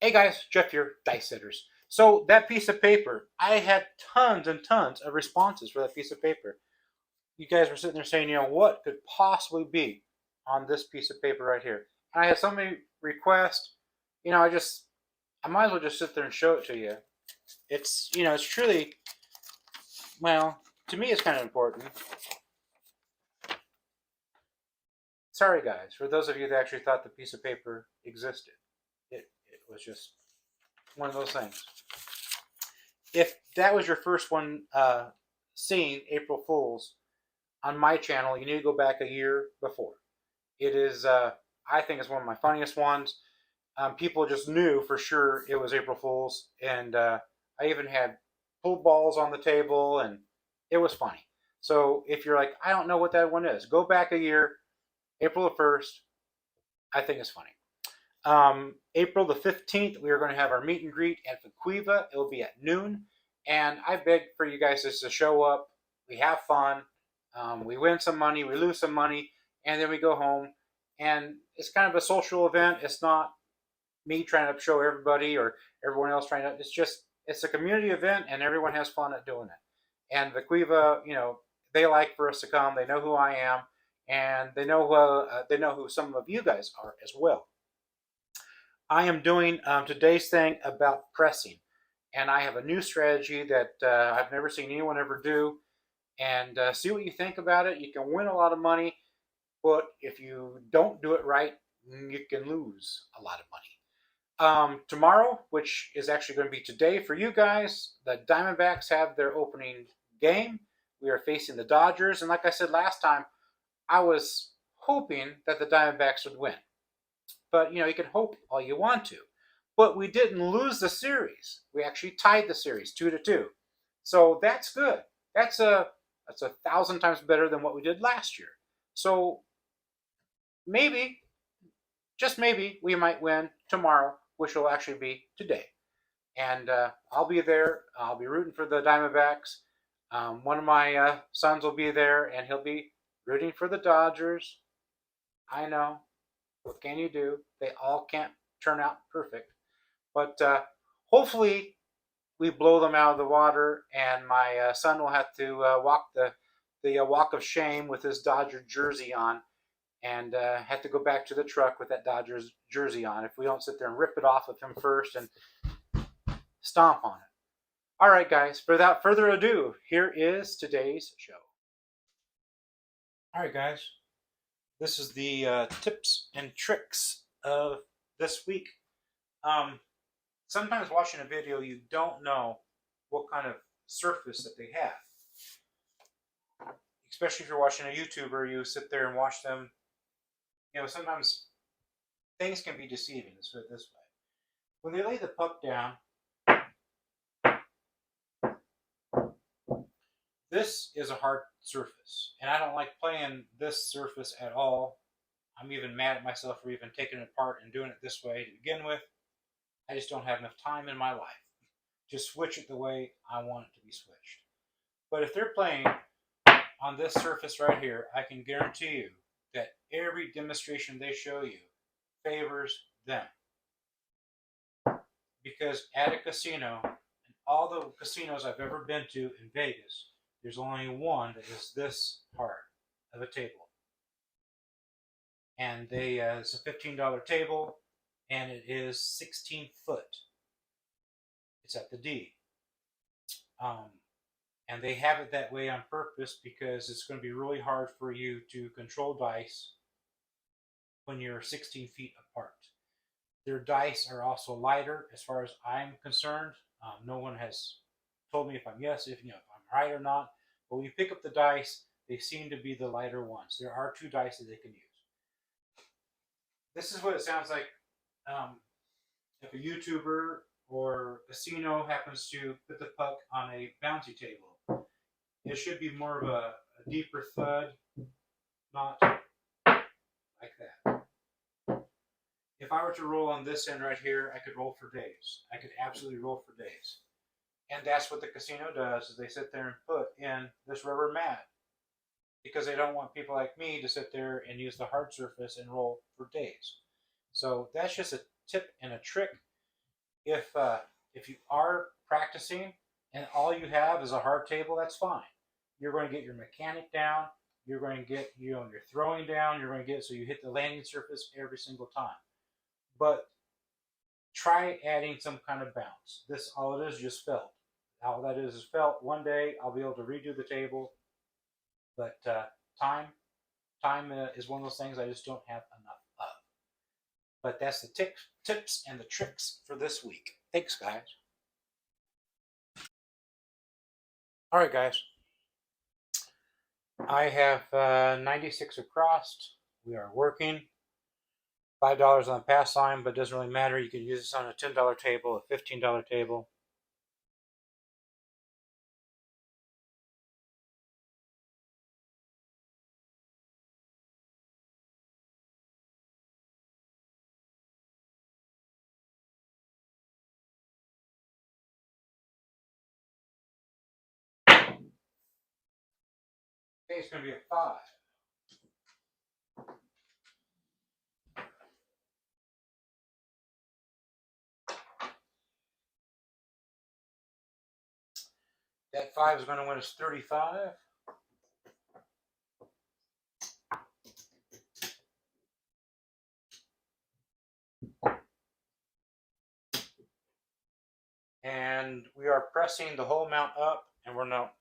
Hey guys, Jeff here, Dice Setters. So that piece of paper, I had tons and tons of responses for that piece of paper. You guys were sitting there saying, what could possibly be on this piece of paper right here? And I had so many requests, I might as well just sit there and show it to you. It's truly, well, to me it's kind of important. Sorry guys, for those of you that actually thought the piece of paper existed. It was just one of those things. If that was your first one seeing April Fools on my channel, you need to go back a year before. It is, I think, it's one of my funniest ones. People just knew for sure it was April Fools, and I even had pool balls on the table, and it was funny. So if you're like, I don't know what that one is, go back a year, April the 1st. I think it's funny. April the 15th, we are going to have our meet and greet at Vee Quiva. It will be at noon. And I beg for you guys just to show up. We have fun. We win some money, we lose some money, and then we go home. And it's kind of a social event. It's not me trying to show everybody or everyone else trying to. It's a community event, and everyone has fun at doing it. And Vee Quiva, they like for us to come. They know who I am, and they know who some of you guys are as well. I am doing today's thing about pressing, and I have a new strategy that I've never seen anyone ever do. And see what you think about it. You can win a lot of money, but if you don't do it right, you can lose a lot of money. Tomorrow, which is actually going to be today for you guys, the Diamondbacks have their opening game. We are facing the Dodgers, and like I said last time, I was hoping that the Diamondbacks would win. But you can hope all you want to. But we didn't lose the series. We actually tied the series 2-2. So that's good. That's a thousand times better than what we did last year. So maybe, just maybe, we might win tomorrow, which will actually be today. And I'll be there. I'll be rooting for the Diamondbacks. One of my sons will be there, and he'll be rooting for the Dodgers. I know. What can you do? They all can't turn out perfect. But hopefully we blow them out of the water, and my son will have to walk the walk of shame with his Dodger jersey on, and have to go back to the truck with that Dodgers jersey on if we don't sit there and rip it off of him first and stomp on it. All right, guys. Without further ado, here is today's show. All right, guys. This is the tips and tricks of this week. Sometimes watching a video, you don't know what kind of surface that they have. Especially if you're watching a YouTuber, you sit there and watch them. Sometimes things can be deceiving. Let's put it this way. When they lay the puck down, this is a hard surface. And I don't like playing this surface at all. I'm even mad at myself for even taking it apart and doing it this way to begin with. I just don't have enough time in my life to switch it the way I want it to be switched. But if they're playing on this surface right here, I can guarantee you that every demonstration they show you favors them. Because at a casino, and all the casinos I've ever been to in Vegas, there's only one that is this hard of a table. And it's a $15 table, and it is 16 foot. It's at the D. And they have it that way on purpose because it's going to be really hard for you to control dice when you're 16 feet apart. Their dice are also lighter as far as I'm concerned. No one has told me if I'm right or not. But when you pick up the dice, they seem to be the lighter ones. There are 2 dice that they can use. This is what it sounds like if a YouTuber or casino happens to put the puck on a bouncy table. It should be more of a deeper thud, not like that. If I were to roll on this end right here, I could roll for days. I could absolutely roll for days. And that's what the casino does, is they sit there and put in this rubber mat. Because they don't want people like me to sit there and use the hard surface and roll for days. So that's just a tip and a trick. if you are practicing and all you have is a hard table, that's fine. You're going to get your mechanic down. You're going to get your throwing down. You're going to get so you hit the landing surface every single time. But try adding some kind of bounce. This all it is just felt. All that is felt. One day I'll be able to redo the table, but time is one of those things I just don't have enough of. But that's the tips and the tricks for this week. Thanks, guys. All right, guys. I have 96 across. We are working. $5 on the pass line, but it doesn't really matter. You can use this on a $10 table, a $15 table. Okay, it's going to be a 5. That 5 is going to win us 35. And we are pressing the whole amount up, and we're not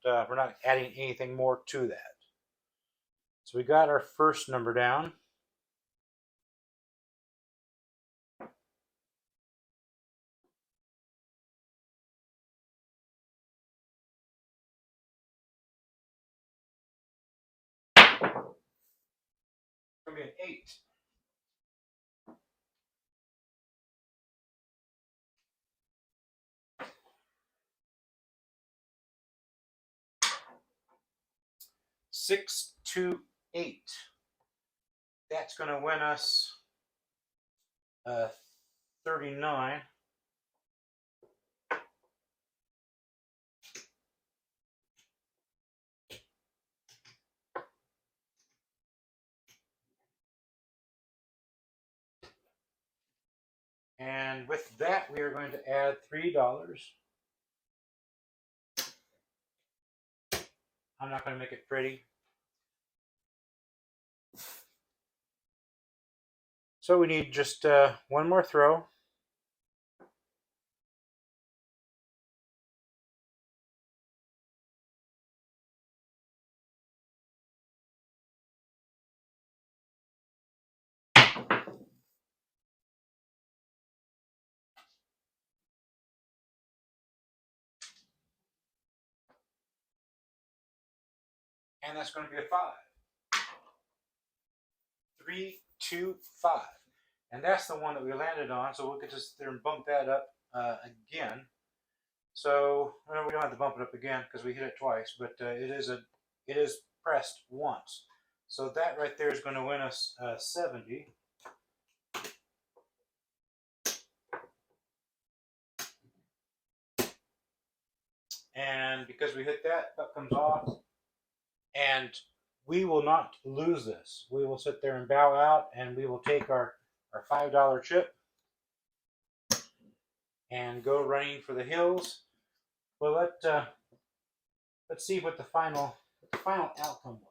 adding anything more to that. So we got our first number down. It's going to be an 8. Six, 2, 8. That's going to win us 39. And with that, we are going to add $3. I'm not going to make it pretty. So we need just one more throw. And that's going to be a 5. 3, 2, 5. And that's the one that we landed on. So we'll get to sit there and bump that up again. So well, we don't have to bump it up again because we hit it twice, but it is pressed once. So that right there is going to win us 70. And because we hit that, that comes off. And we will not lose this. We will sit there and bow out, and we will take our $5 chip and go running for the hills. Well, let's see what the final outcome was.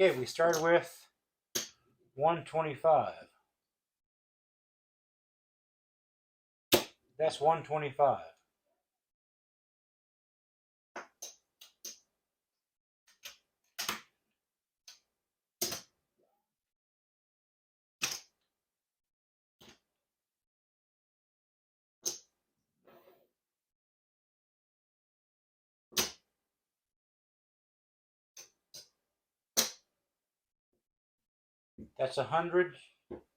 Okay, we started with 125. That's 125. That's 100,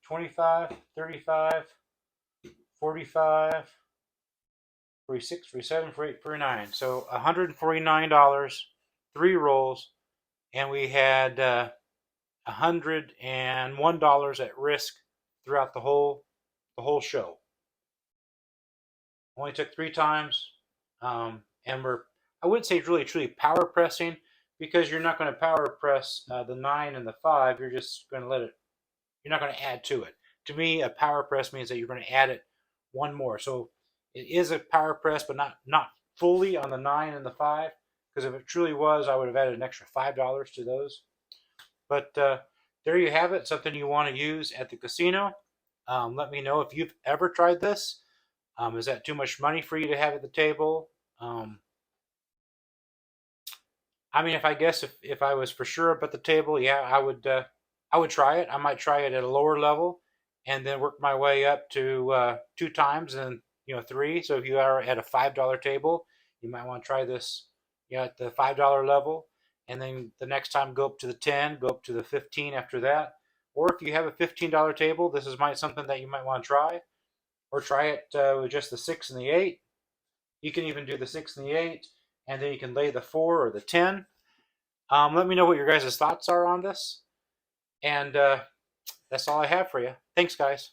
25, 35, 45, 46, 47, 48, 49. So $149, 3 rolls, and we had $101 at risk throughout the whole show. Only took 3 times, and I wouldn't say really truly power pressing because you're not going to power press the 9 and the 5. You're just going to let it. You're not going to add to it. To me, a power press means that you're going to add it one more. So it is a power press, but not fully on the 9 and the 5. Because if it truly was, I would have added an extra $5 to those. But there you have it. Something you want to use at the casino. Let me know if you've ever tried this. Is that too much money for you to have at the table? Um, I mean, if I was for sure up at the table, yeah, I would try it. I might try it at a lower level, and then work my way up to 2 times and 3. So if you are at a $5 table, you might want to try this, at the $5 level, and then the next time go up to the 10, go up to the 15 after that. Or if you have a $15 table, this is something that you might want to try, or try it with just the 6 and the 8. You can even do the 6 and the 8, and then you can lay the 4 or the 10. Let me know what your guys' thoughts are on this. And that's all I have for you. Thanks, guys.